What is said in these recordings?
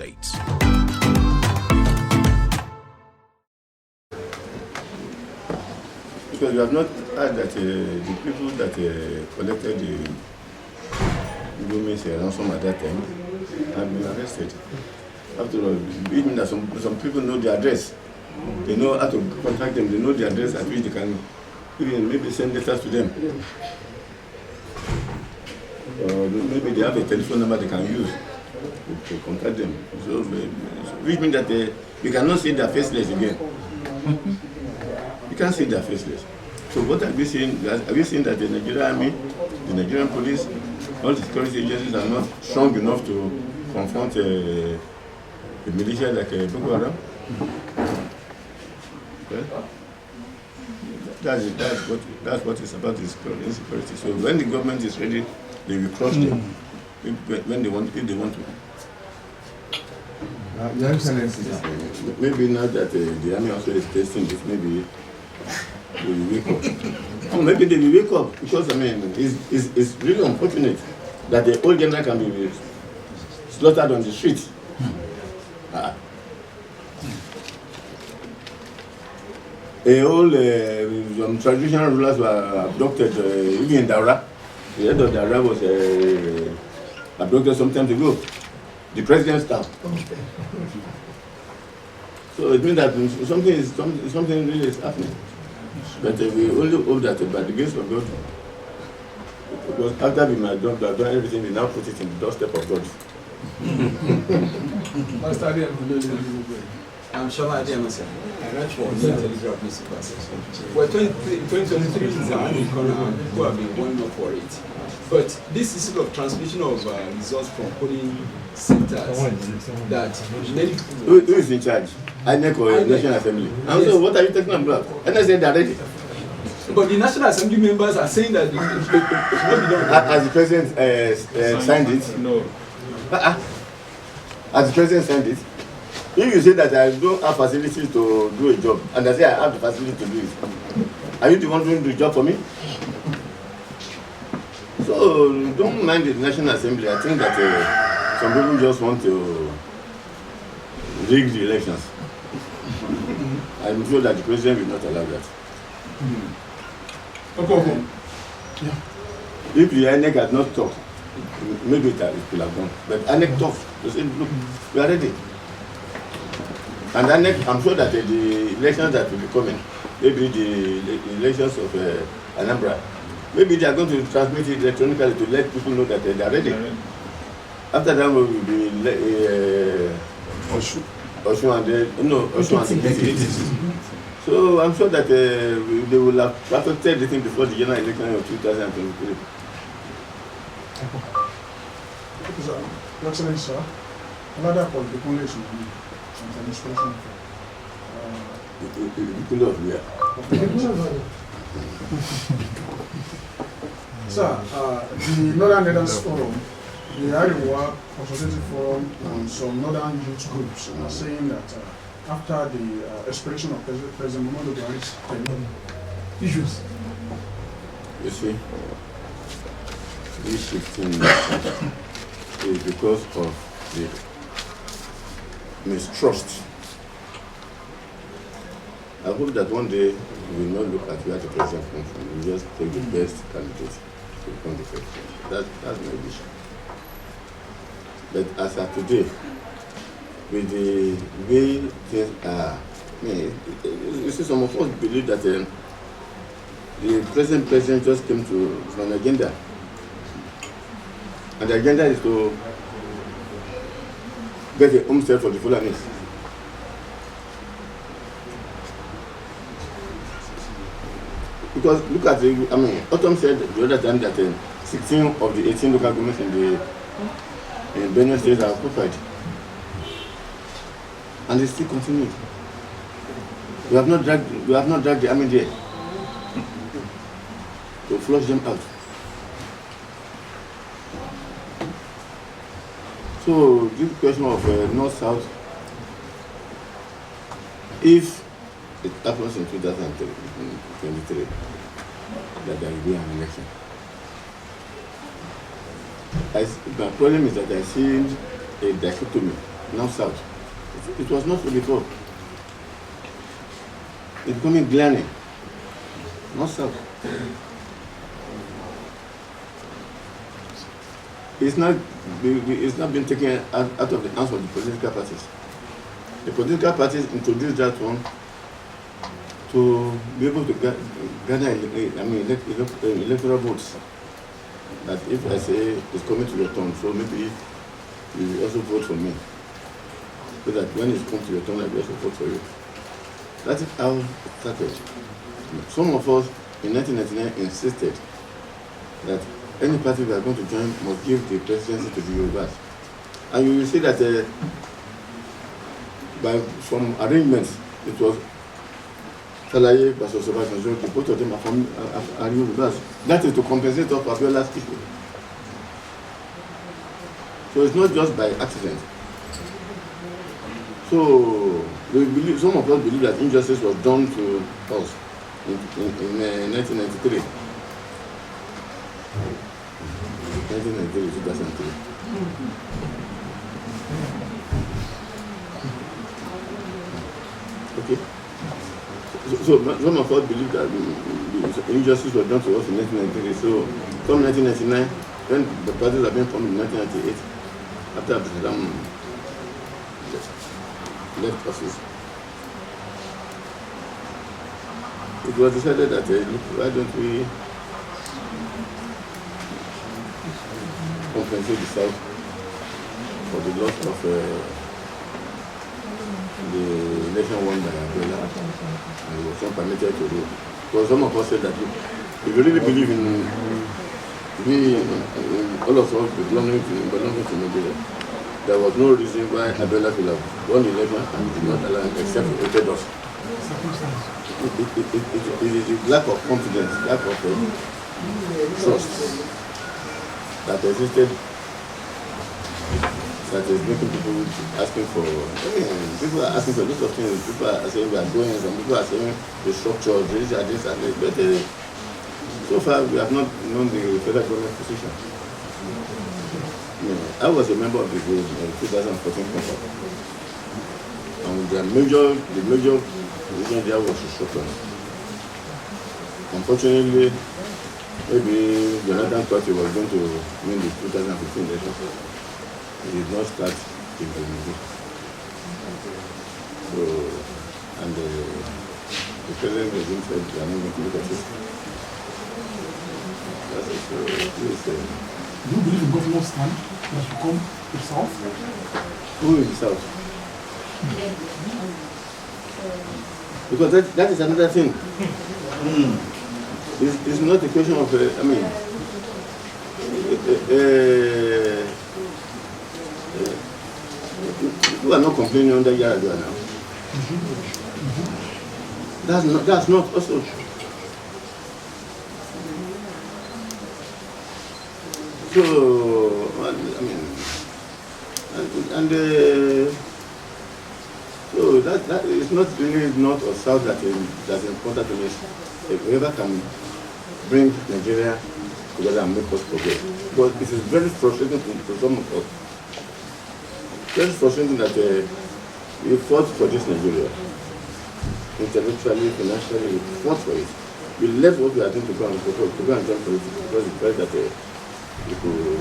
States. Because you have not heard that the people that collected the women's ransom at that time have been arrested. After all, it means that some people know the address. They know how to contact them. They know the address at which they can even maybe send letters to them. Or maybe they have a telephone number they can use to contact them. So, which means that you cannot see their faceless again. You can't see their faceless. So what have you seen? Have you seen that the Nigerian Army, the Nigerian police, all the security agencies are not strong enough to confront a militia like Boko Haram? Well, that's what it's about, insecurity. So when the government is ready, they will crush them when they want, if they want to. Your Excellency, maybe now that the army also is testing this, maybe they will wake up. Or maybe they will wake up because I mean, it's really unfortunate that the old general can be slaughtered on the street. Some traditional rulers were abducted, even in Daura. The head of Daura was abducted some time ago. The president's staff. So it means that something really is happening. But we only hope that by the grace of God, because after we might have done everything, we now put it in the doorstep of God. I'm sure I didn't say. I ran for the telegraph newspapers. Well, 2023 is the annual corner, people have been going up for it. But this is sort of transmission of results from polling centers that many people. Who is in charge? INEC or National Assembly? And so, what are you talking about? And I said they're ready. But the National Assembly members are saying that it should not be done. Has the president signed it? No. Has the president signed it? If you say that I don't have facilities to do a job, and I say I have the facility to do it, are you the one doing the job for me? So don't mind the National Assembly. I think that some people just want to rig the elections. I'm sure that the president will not allow that. Okay. If the INEC had not talked, maybe it could have gone. But INEC talked. They said, look, we are ready. And INEC, I'm sure that the elections that will be coming, maybe the elections of Anambra, maybe they are going to transmit it electronically to let people know that they are ready. After that, we will be Osun and the So I'm sure that they will have perfected the thing before the general election of 2023. Your Excellency, sir, another point, the police should be administration. The of where? Sir, the Northern Leaders Forum, the Iowa Consultative Forum, and some Northern youth groups are saying that after the expiration of President Muhammadu Buhari's tenure, issues. You see, this shifting is because of the mistrust. I hope that one day we will not look at where the president comes from. We will just take the best candidate to become the president. That's my vision. But as of today, with the way things are, you see, some of us believe that the president just came to an agenda. And the agenda is to get a homestead for the Fulanis. Because look at Autumn said the other time that 16 of the 18 local governments in Benue State are occupied. And they still continue. We have not dragged the army there to flush them out. So this question of North-South, if it happens in 2023, that there will be an election. My problem is that I see a dichotomy now south. It was not so before. It's becoming glaring, not south. It's not been taken out of the hands of the political parties. The political parties introduced that one to be able to gather electoral votes. That if I say it's coming to your turn, so maybe you will also vote for me. So that when it's come to your turn, I will also vote for you. That is how it started. Some of us in 1999 insisted that any party we are going to join must give the presidency to the Yorubas. And you will see that by some arrangements, it was Salaye versus Obasanjo, both of them are Yorubas. That is to compensate us for Abiola's people. So it's not just by accident. So some of us believe that injustice was done to us in 1993. 2003. Okay. So some of us believe that the injustice was done to us in 1993. So from 1999, when the parties have been formed in 1998, after Abdulsalam left office, it was decided that why don't we compensate the South for the loss of the election won by Abiola, and it was not permitted to do. Because some of us said that if you really believe in all of us belonging to Nigeria, there was no reason why Abiola could have won the election and did not allow him except to vote us. It is the lack of confidence, lack of trust that existed that is making people asking for. People are asking for lots of things. People are saying we are going, some people are saying the structure, this and this and this. But so far we have not known the federal government position. I was a member of the 2014 contract, and the major reason there was restructuring. Unfortunately, maybe Jonathan thought he was going to win the 2015 election. He did not start implementation. So, and the president again said they are not going to look at it. That's it. So, please, do you believe the government stand that should come to the South? Who is the South? Because that is another thing. It's not a question of, people are not complaining under Yar'Adua now. That's not also. So, so that is not really north or south that's important to me. If whoever can bring Nigeria together and make us progress. But it is very frustrating to some of us. Very frustrating that we fought for this Nigeria. Intellectually, financially, we fought for it. We left what we are doing to go and join politics because we felt that we could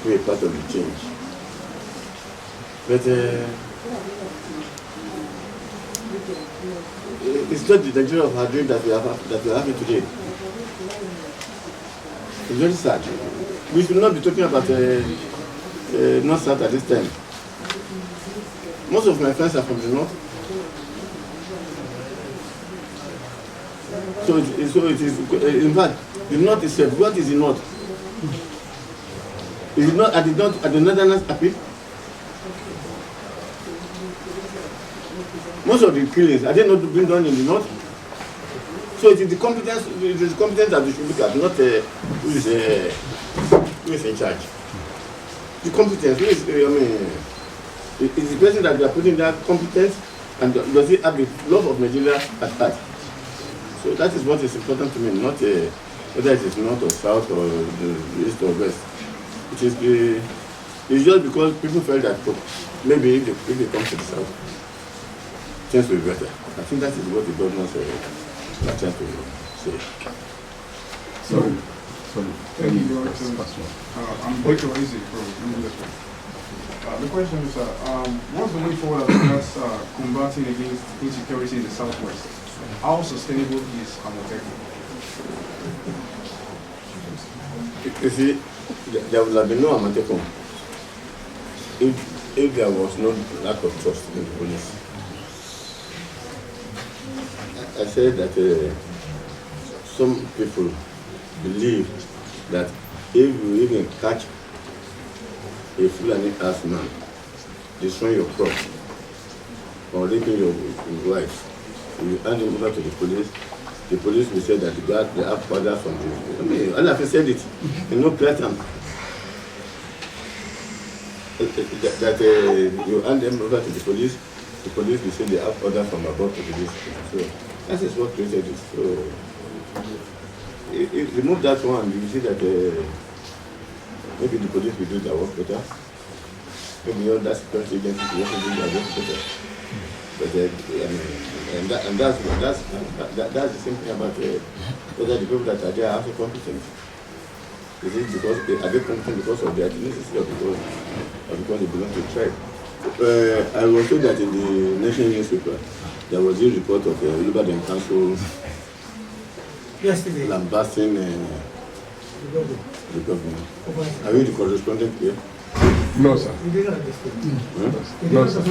be a part of the change. But it's not the Nigeria of our dream that we are having today. It's very sad. We should not be talking about North South at this time. Most of my friends are from the North. So it is, in fact, the North is said, what is the North? Is it not, are the Northerners happy? Most of the killings, are they not being done in the North? So it is the competence that we should look at, not who is in charge. The competence, is the person that they are putting there competent, and does he have the love of Nigeria at heart? So that is what is important to me, not whether it is north or south or the east or west. It is It's just because people felt that maybe if they come to the south, things will be better. I think that is what the governors are trying to say. Sorry. Thank you, Director. I'm Victor Easy from English. The question is, what's the way forward as regards combating against insecurity in the Southwest? How sustainable is Amotekun? You see, there would have been no Amotekun if there was no lack of trust in the police. I said that some people believe that if you even catch a Fulani ass man destroying your crop or raping your wife, you hand him over to the police will say that they have orders from the... I mean, Allah said it in no pattern. That you hand them over to the police will say they have orders from above to the police. So that is what created it. So if you remove that one, you see that maybe the police will do their work better. Maybe all that security agencies will also do their work better. But that's the same thing about whether the people that are there are also competent. Is it because are they competent because of their ethnicity or because they belong to a tribe? I was told that in the national newspaper there was a report of Ibadan Council lambasting the government. Are you the correspondent here? No, sir. No, sir.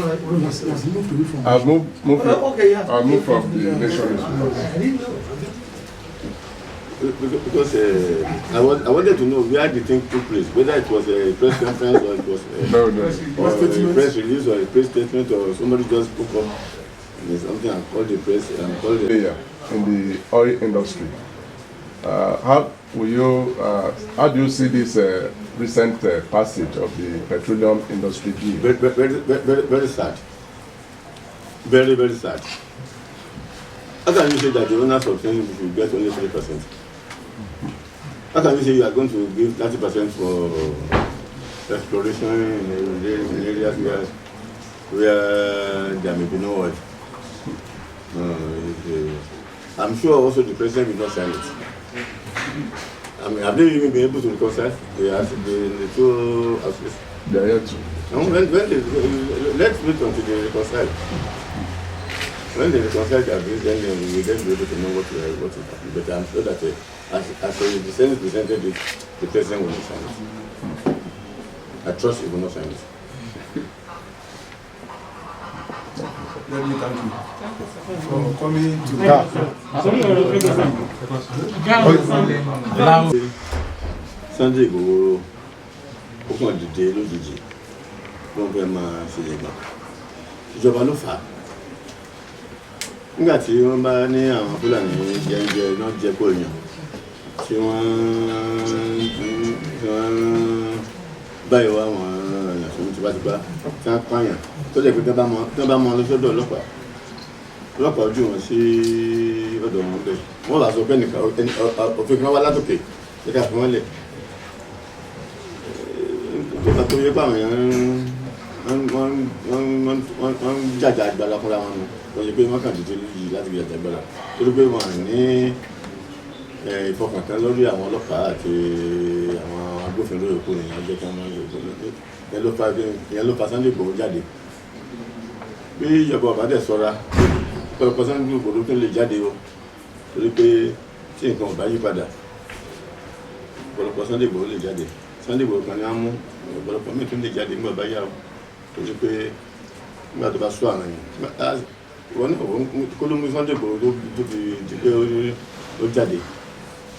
I've moved from the nation newspaper. Because I wanted to know where the thing took place, whether it was a press conference or it was a press release or a press statement or somebody just spoke up and something and called the press and called the... In the oil industry, how do you see this recent passage of the petroleum industry bill? Very sad. Very, very sad. How can you say that the owners of things will get only 3%? How can you say you are going to give 30% for exploration in areas where there may be no oil? I'm sure also the president will not sign it. I mean, have they even been able to reconcile? They have the two houses. They are yet to. Let's wait until they reconcile. When they reconcile their views, then we will then be able to know what is happening. But I'm sure that as the Senate presented it, the president will not sign it. I trust he will not sign it. Let me thank you for coming to Sunday Igboho ó kàn dìde lójijì wọ́n fẹ́ máa ṣe ìgbà ìjọba ló fà á nígbà tí wọ́n bá ní àwọn Fúlàní jẹ́ńjẹ́ náà jẹ́ kó yàn tí wọ́n báyìí wá àwọn èèyàn tó ń tipátipá tí wọ́n pààyàn tó jẹ́ pé tí wọ́n bá mọ lọ́sọ́dọ̀ ọlọ́pàá ojú wọn sí ọ̀dọ̀ wọn bẹ́ẹ̀ wọ́n bá sọ pé nìkan òfin kan wá látòkè ṣé ká fi wọ́n lẹ̀ nígbà tó yẹ pé àwọn èèyàn wọ́n jàjà àgbàlá fúnra wọn nù wọ́n yẹ pé wọ́n kàn dìde lójijì láti fi jàjà àgbàlá torí pé wọ́n ní ìfọkàntán lórí àwọn ọlọ́pàá àti àwọn agbófinró èkó nìyẹn jẹ́ kí wọ́n máa ń lò ìyẹn ló fa Sunday Igboho jáde bí ìjọba ọba dẹ̀ ṣọ́ra ọ̀pọ̀lọpọ̀ Sunday Igboho tó lè jáde o torí pé tí nǹkan ọba yí padà ọ̀pọ̀lọpọ̀ Sunday Igboho lè jáde Sunday Igboho kan ní á mú ọ̀pọ̀lọpọ̀ míì tún lè jáde nígbà bá yá o torí pé nígbà tó bá sọ àwọn èèyàn wọn náà kó ló mú Sunday Igboho tó fi di pé ó jáde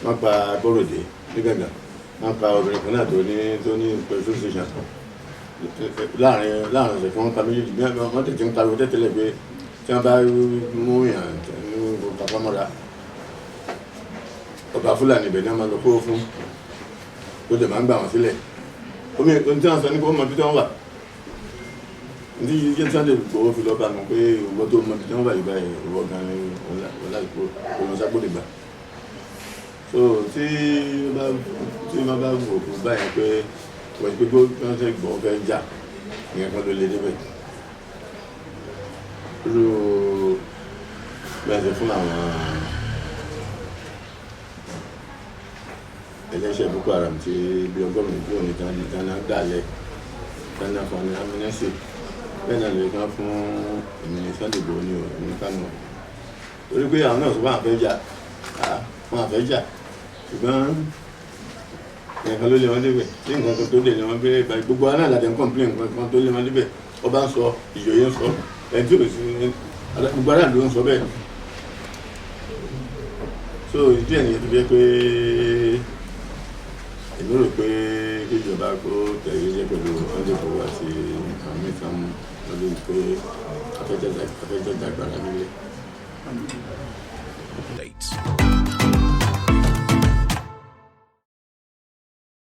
wọ́n pa Bọ́rọ̀dé ní Gàngán wọ́n pa obìnrin kan náà tó ní petrol station láàrin ọ̀sẹ̀ tí wọ́n pa méjèèjì bí wọ́n tètè ń pariwo tẹ́tẹ́lẹ̀ pé tí wọ́n bá mú yàn ní papá mọ́ra ọba Fúlàní ibẹ̀ ní wọ́n máa lọ kó fún tó dẹ̀ máa ń gbà wọ́n sílẹ̀ omi ohun tí wọ́n sọ ní kó mọ bí tí wọ́n wà ní yíyé Sunday Igboho fi lọ́ọ́ bá mi pé ìwọ tó mọ bí tí wọ́n wà yìí báyìí ìwọ gan ni ọ̀la ìkó olùsápò lè gbà so tí wọ́n bá wò ó báyìí pé wọ́n ti gbogbo wọ́n ti gbọ́ fẹ́ jà ìyẹn kan ló lé débẹ̀ irú bẹ́ẹ̀ ṣe fún àwọn ẹlẹ́ṣẹ̀ Boko Haram tí bí ọgọ́rùn-ún kúrò nìkan nìkan náà dálẹ̀ tánà fún ní amúnẹ́sì bẹ́ẹ̀ náà lè kán fún ìmìnira Sunday Igboho ní òní Kánò torí pé àwọn náà sọ fún àfẹ́jà fún àfẹ́jà ṣùgbọ́n nǹkan ló lé wọn débẹ̀ tí nǹkan tó lé wọn bẹ́ẹ̀ báyìí gbogbo aná àlàdé ń kọ̀m̀plé nǹkan tó lé wọn débẹ̀ ọba ń sọ ìjòyè ń sọ ẹni tí ò sí gbogbo aná ló ń sọ bẹ́ẹ̀ so ìdí ẹ̀yìn tó jẹ́ pé èmi rò pé kí ìjọba kó tẹ̀lé jẹ́ pẹ̀lú Sunday Igboho àti àmì ìtàn lọ́dún pé afẹ́jẹ́ dàgbàrá nílé.